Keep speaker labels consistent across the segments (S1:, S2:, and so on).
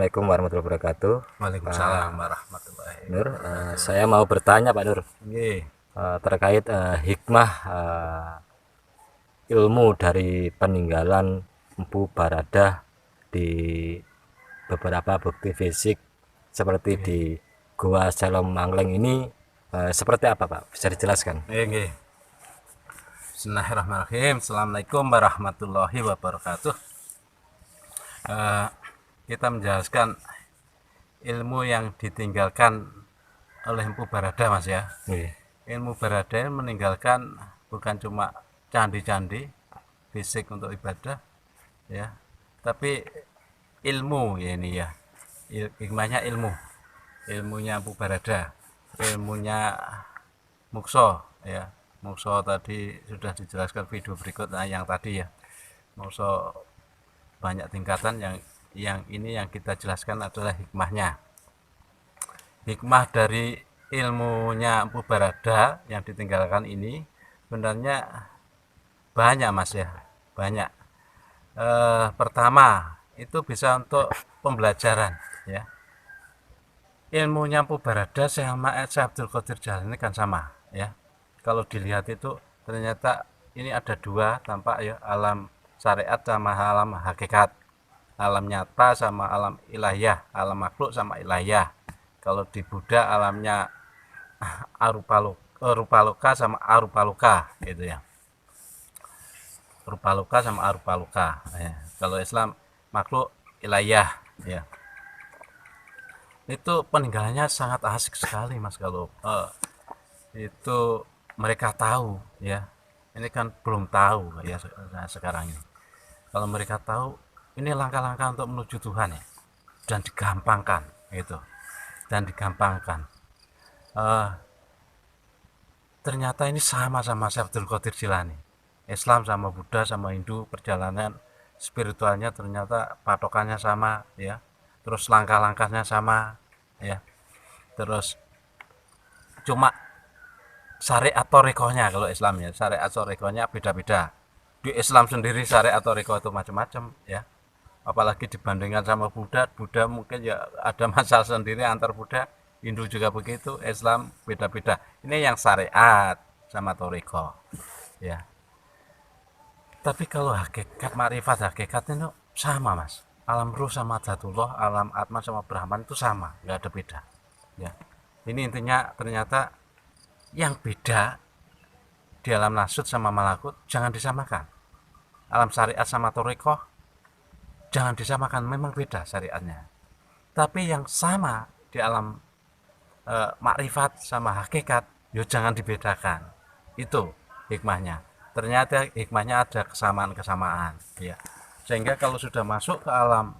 S1: Assalamualaikum warahmatullahi wabarakatuh.
S2: Waalaikumsalam warahmatullahi
S1: Nur,
S2: wabarakatuh.
S1: saya mau bertanya Pak Nur,
S2: Nggih,
S1: terkait hikmah ilmu dari peninggalan Empu Baradah di beberapa bukti fisik seperti
S2: nggih,
S1: di Gua Selom Mangleng ini, seperti apa Pak? Bisa dijelaskan?
S2: nggih. Bismillahirrahmanirrahim. Assalamualaikum warahmatullahi wabarakatuh. Eh, kita menjelaskan ilmu yang ditinggalkan oleh Empu Baradah, Mas ya.
S1: Nggih.
S2: Ilmu Baradah meninggalkan bukan cuma candi-candi fisik untuk ibadah, ya, tapi ilmu ya ini ya. Hikmahnya ilmu, ilmunya Empu Baradah, ilmunya Mukso ya. Mukso tadi sudah dijelaskan video berikutnya yang tadi ya. Mukso banyak tingkatan, yang ini yang kita jelaskan adalah hikmahnya. Hikmah dari ilmunya Empu Baradah yang ditinggalkan ini sebenarnya banyak Mas ya, banyak. Pertama itu bisa untuk pembelajaran ya. Ilmunya Empu Baradah sama Syekh Abdul Qadir Jalani kan sama ya. Kalau dilihat itu ternyata ini ada dua tampak ya, alam syariat sama alam hakikat, alam nyata sama alam ilahiyah, alam makhluk sama ilahiyah. Kalau di Buddha alamnya rupa loka sama arupa gitu ya, rupa loka sama arupa ya. Kalau Islam makhluk ilahiyah ya. Itu peninggalannya sangat asik sekali Mas, kalau itu mereka tahu ya. Ini kan belum tahu ya sekarang ini. Kalau mereka tahu, ini langkah-langkah untuk menuju Tuhan ya, dan digampangkan gitu, dan digampangkan. Eh, Ternyata ini sama-sama Syekh Abdul Qadir Jilani. Islam sama Buddha sama Hindu, perjalanan spiritualnya ternyata patokannya sama ya. Terus langkah-langkahnya sama ya. Terus cuma syariat torikohnya, kalau Islam ya, syariat torikohnya beda-beda. Di Islam sendiri syariat torikoh itu macam-macam ya. Apalagi dibandingkan sama Buddha, Buddha mungkin ya ada masalah sendiri antar Buddha, Hindu juga begitu, Islam beda-beda. Ini yang syariat sama toriko ya. Tapi kalau hakikat makrifat, hakikat itu sama Mas. Alam ruh sama dzatullah, alam atma sama Brahman itu sama, nggak ada beda ya. Ini intinya ternyata yang beda di alam nasut sama malakut jangan disamakan. Alam syariat sama toriko jangan disamakan, memang beda syariatnya. Tapi yang sama di alam makrifat sama hakikat, yo jangan dibedakan. Itu hikmahnya. Ternyata hikmahnya ada kesamaan-kesamaan ya. Sehingga kalau sudah masuk ke alam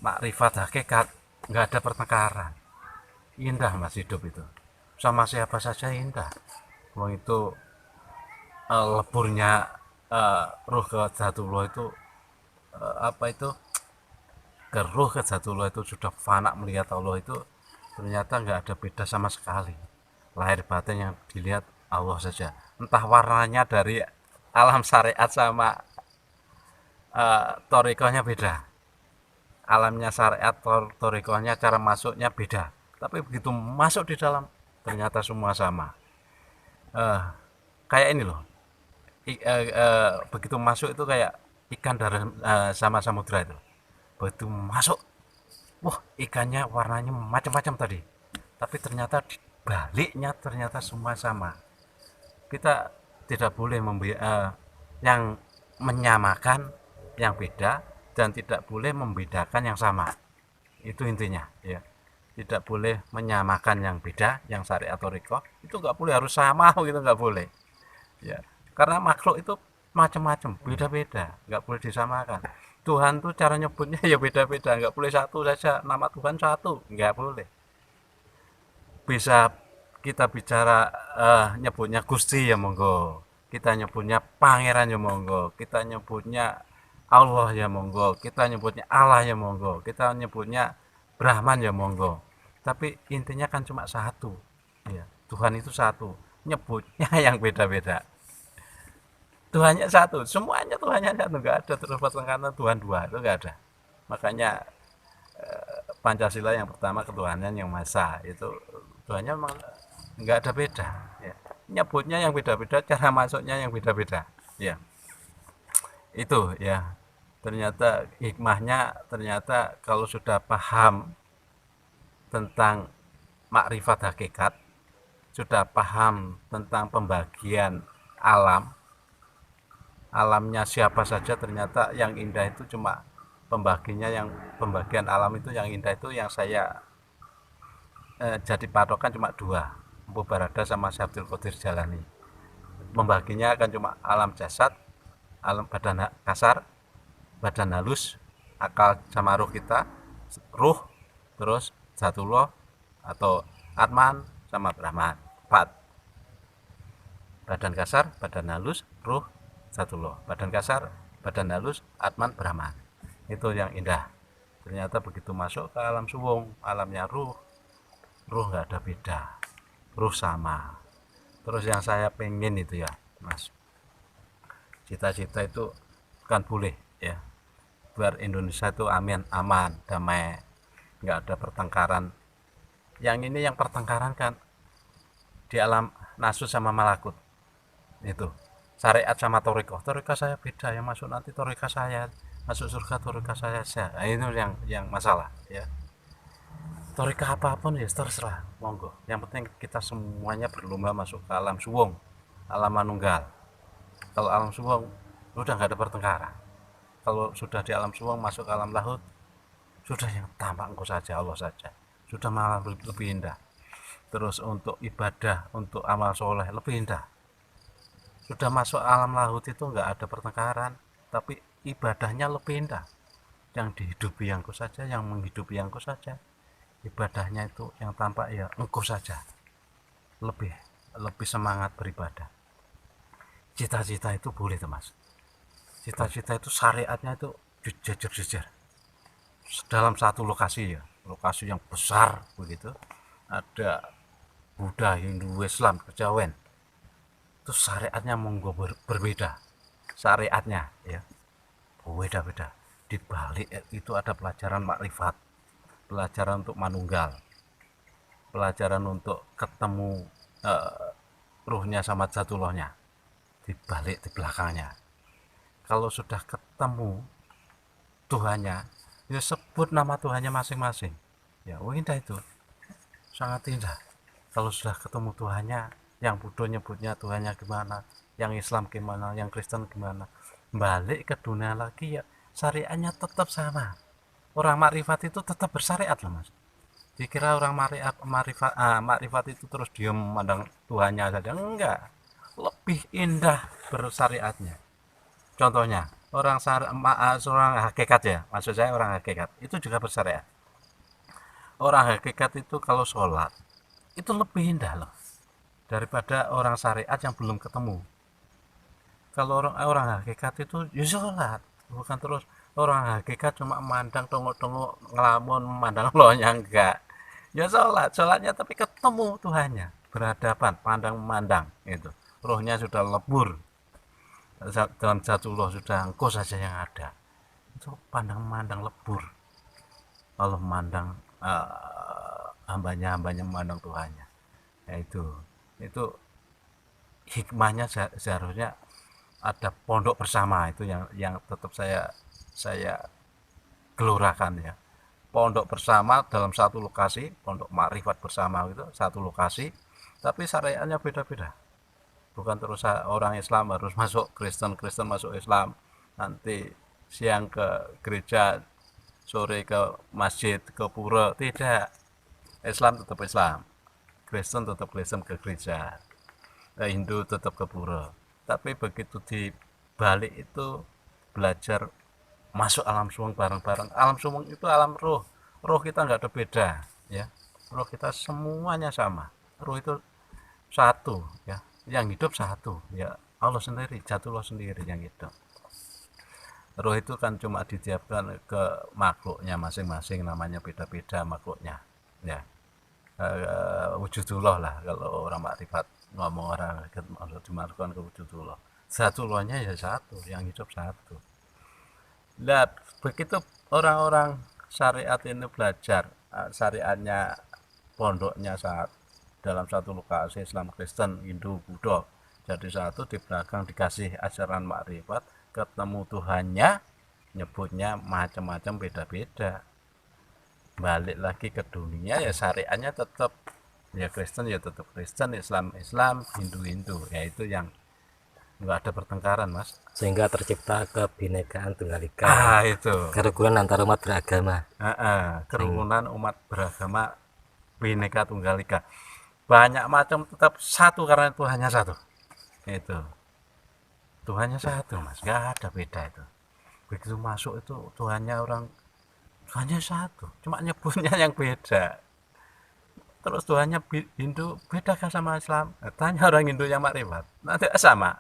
S2: makrifat hakikat, nggak ada pertengkaran. Indah Mas hidup itu. Sama siapa saja indah. Wong itu leburnya ruh ke Dzatullah itu, apa itu, ke ruh ke Dzatullah itu sudah fana melihat Allah itu, ternyata nggak ada beda sama sekali. Lahir batin yang dilihat Allah saja. Entah warnanya dari alam syariat sama torikohnya beda. Alamnya syariat, torikohnya cara masuknya beda. Tapi begitu masuk di dalam, ternyata semua sama. Eh, Kayak ini loh. Begitu masuk itu kayak ikan dari sama samudra itu. Begitu masuk, wah ikannya warnanya macam-macam tadi. Tapi ternyata di baliknya ternyata semua sama. Kita tidak boleh yang menyamakan yang beda, dan tidak boleh membedakan yang sama. Itu intinya ya. Tidak boleh menyamakan yang beda, yang syariat toriko itu nggak boleh harus sama gitu, nggak boleh ya. Karena makhluk itu macam-macam, beda-beda, nggak boleh disamakan. Tuhan tuh cara nyebutnya ya beda-beda, nggak boleh satu saja nama Tuhan satu, nggak boleh. Bisa kita bicara nyebutnya Gusti ya monggo, kita nyebutnya Pangeran ya monggo, kita nyebutnya Allah ya monggo, kita nyebutnya Allah ya monggo, kita nyebutnya Brahman ya monggo. Tapi intinya kan cuma satu ya. Tuhan itu satu, nyebutnya yang beda-beda. Tuhannya satu, semuanya Tuhannya satu, nggak ada terus pertengkaran Tuhan dua, itu nggak ada. Makanya Pancasila yang pertama ketuhanan yang maha esa, itu Tuhannya memang nggak ada beda ya. Nyebutnya yang beda-beda, cara masuknya yang beda-beda ya. Itu ya, ternyata hikmahnya, ternyata kalau sudah paham tentang makrifat hakikat, sudah paham tentang pembagian alam, alamnya siapa saja, ternyata yang indah itu cuma pembagian alam itu yang indah itu yang saya jadi patokan cuma dua, Empu Barada sama Syekh Abdul Qadir Jalani. Membaginya akan cuma alam jasad, alam badan kasar, badan halus, akal sama ruh kita, ruh, terus Zatullah atau Atman sama Brahman. 4. Badan kasar, badan halus, ruh, Zatullah. Badan kasar, badan halus, Atman, Brahman. Itu yang indah. Ternyata begitu masuk ke alam suwung, alamnya ruh nggak ada beda, ruh sama. Terus yang saya pengen itu ya Mas, cita-cita itu kan boleh ya, biar Indonesia itu aman, damai, nggak ada pertengkaran. Yang ini yang pertengkaran kan di alam nasus sama malakut, itu syariat sama toriko saya beda, yang masuk nanti toriko saya, masuk surga toriko saya. Nah, itu yang masalah ya. Toriko apapun ya terserah, monggo. Yang penting kita semuanya berlomba masuk ke alam suwung, alam manunggal. Kalau alam suwung udah nggak ada pertengkaran. Kalau sudah di alam suwung masuk ke alam lahut, sudah yang tampak engkau saja, Allah saja, sudah malah lebih indah. Terus untuk ibadah, untuk amal soleh lebih indah. Sudah masuk alam lahut itu nggak ada pertengkaran, tapi ibadahnya lebih indah. Yang dihidupi yang engkau saja, yang menghidupi yang engkau saja. Ibadahnya itu yang tampak ya engkau saja, lebih semangat beribadah. Cita-cita itu boleh tuh Mas, cita-cita itu syariatnya itu jejer dalam satu lokasi ya, lokasi yang besar begitu, ada Buddha, Hindu, Islam, kejawen, itu syariatnya monggo berbeda, syariatnya ya beda-beda. Di balik itu ada pelajaran makrifat, pelajaran untuk manunggal, pelajaran untuk ketemu ruhnya sama Zatullahnya di balik, di belakangnya. Kalau sudah ketemu Tuhannya, ya sebut nama Tuhannya masing-masing. Ya, indah itu, sangat indah. Kalau sudah ketemu Tuhannya, yang Buddha nyebutnya Tuhannya gimana, yang Islam gimana, yang Kristen gimana, balik ke dunia lagi ya syariatnya tetap sama. Orang makrifat itu tetap bersyariat loh Mas. Dikira orang makrifat itu terus diam memandang Tuhannya saja, enggak. Lebih indah bersyariatnya. Contohnya orang hakikat ya, maksud saya orang hakikat itu juga bersyariat. Orang hakikat itu kalau sholat itu lebih indah loh daripada orang syariat yang belum ketemu. Kalau orang hakikat itu ya sholat, bukan terus orang hakikat cuma memandang tengok-tengok ngelamun memandang lohnya, enggak. Ya sholatnya tapi ketemu Tuhannya, berhadapan, pandang memandang itu. Rohnya sudah lebur dalam Zatullah, sudah engkau saja yang ada. Itu pandang memandang lebur. Allah memandang hambanya memandang Tuhannya. Ya itu hikmahnya. Seharusnya ada pondok bersama, itu yang tetap saya gelorakan ya. Pondok bersama dalam satu lokasi, pondok makrifat bersama itu satu lokasi, tapi syariatnya beda-beda. Bukan terus orang Islam harus masuk Kristen masuk Islam, nanti siang ke gereja, sore ke masjid, ke pura. Tidak. Islam tetap Islam, Kristen tetap Kristen ke gereja, Hindu tetap ke pura. Tapi begitu di balik itu belajar masuk alam suwung bareng-bareng. Alam suwung itu alam roh. Roh kita nggak ada beda ya. Roh kita semuanya sama. Roh itu satu ya. Yang hidup satu ya, Allah sendiri, Zatullah sendiri yang hidup. Roh itu kan cuma ditiapkan ke makhluknya masing-masing, namanya beda-beda makhluknya ya. Wujudullah lah kalau orang makrifat ngomong, orang maksud dimasukkan ke wujudullah. Zatullahnya ya satu, yang hidup satu. Nah, begitu orang-orang syariat ini belajar syariatnya pondoknya saat dalam satu lokasi Islam Kristen Hindu Buddha jadi satu, di belakang dikasih ajaran makrifat, ketemu Tuhannya nyebutnya macam-macam beda-beda. Balik lagi ke dunia ya syariatnya tetap ya Kristen ya tetap Kristen, Islam Islam, Hindu Hindu, ya itu yang nggak ada pertengkaran mas.
S1: Sehingga tercipta kebinekaan tunggal ika,
S2: Itu
S1: kerukunan antar umat beragama.
S2: kerukunan umat beragama, Bhinneka Tunggal Ika, banyak macam tetap satu karena Tuhannya satu. Itu Tuhannya satu mas, nggak ada beda itu. Begitu masuk itu Tuhannya satu, cuma nyebutnya yang beda. Terus Tuhannya Hindu, bedakah sama Islam? Tanya orang Hindu yang makrifat, nanti sama.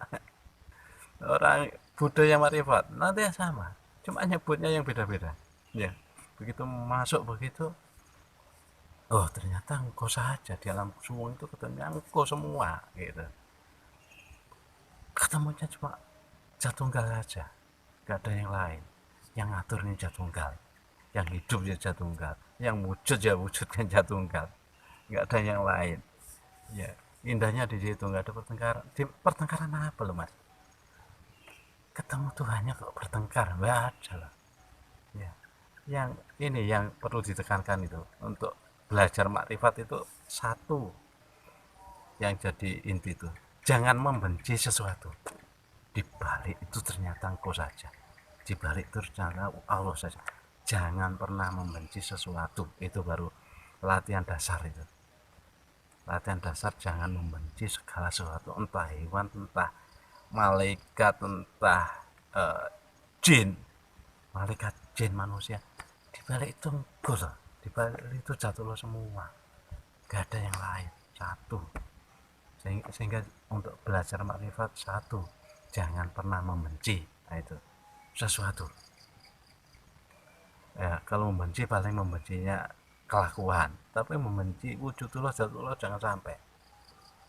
S2: Orang Buddha yang makrifat, nanti sama. Cuma nyebutnya yang beda-beda. Ya, begitu masuk begitu, oh ternyata engkau saja di alam semua itu ketemu engkau semua, gitu. Ketemunya cuma Jatunggal saja, gak ada yang lain. Yang ngatur ini Jatunggal, yang hidup ya Jatunggal, yang wujud ya wujudnya Jatunggal, nggak ada yang lain. Ya indahnya di situ nggak ada pertengkaran. Di pertengkaran apa loh mas? Ketemu Tuhannya kok bertengkar, nggak ada loh. Ya, yang ini yang perlu ditekankan itu untuk belajar makrifat itu satu yang jadi inti itu, jangan membenci sesuatu. Di balik itu ternyata engkau saja, di balik itu ternyata Allah saja. Jangan pernah membenci sesuatu, itu baru latihan dasar itu. Latihan dasar jangan membenci segala sesuatu, entah hewan, entah malaikat, entah jin, malaikat, jin, manusia. Di balik itu engkau, di balik itu jatuh lo semua, gak ada yang lain, satu. Sehingga untuk belajar makrifat satu, jangan pernah membenci. Nah itu sesuatu ya, kalau membenci paling membencinya kelakuan, tapi membenci wujudullah zatullah jangan sampai.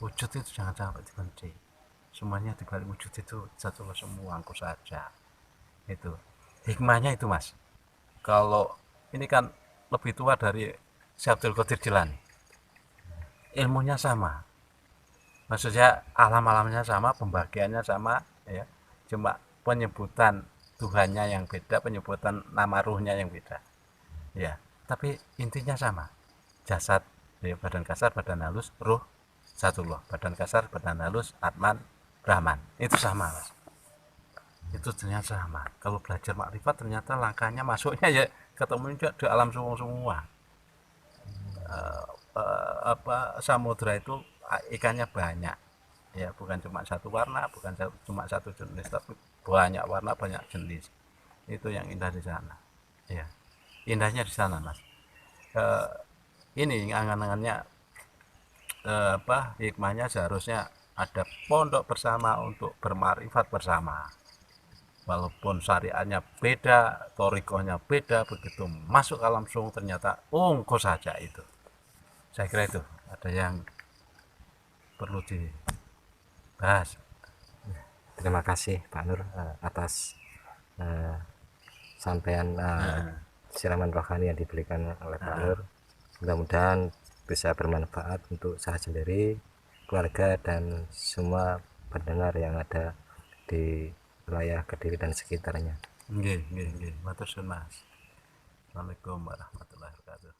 S2: Wujud itu jangan sampai dibenci, semuanya dibalik wujud itu zatullah semua, engkau saja. Itu hikmahnya itu mas. Kalau ini kan lebih tua dari Syekh Abdul Qadir Jilani, ilmunya sama, maksudnya alam-alamnya sama, pembagiannya sama ya, cuma penyebutan Tuhannya yang beda, penyebutan nama ruhnya yang beda ya, tapi intinya sama. Jasad ya, badan kasar, badan halus, ruh satullah, badan kasar, badan halus, Atman, Brahman, itu sama mas. Itu ternyata sama. Kalau belajar makrifat ternyata langkahnya masuknya ya ketemu juga di alam semua. Samudra itu ikannya banyak ya, bukan cuma satu warna, bukan cuma satu jenis, tapi banyak warna, banyak jenis. Itu yang indah di sana ya, indahnya di sana mas. Ini angan-angannya hikmahnya seharusnya ada pondok bersama untuk bermarifat bersama, walaupun syariatnya beda, torikohnya beda, begitu masuk alam sung ternyata engkau saja. Itu saya kira itu ada yang perlu dibahas.
S1: Terima kasih Pak Nur atas sampaian siraman rohani yang diberikan oleh Pak Nur. Mudah-mudahan bisa bermanfaat untuk saya sendiri, keluarga, dan semua pendengar yang ada di wilayah Kediri dan sekitarnya.
S2: Nggih. Matur suwun mas. Assalamualaikum warahmatullahi wabarakatuh.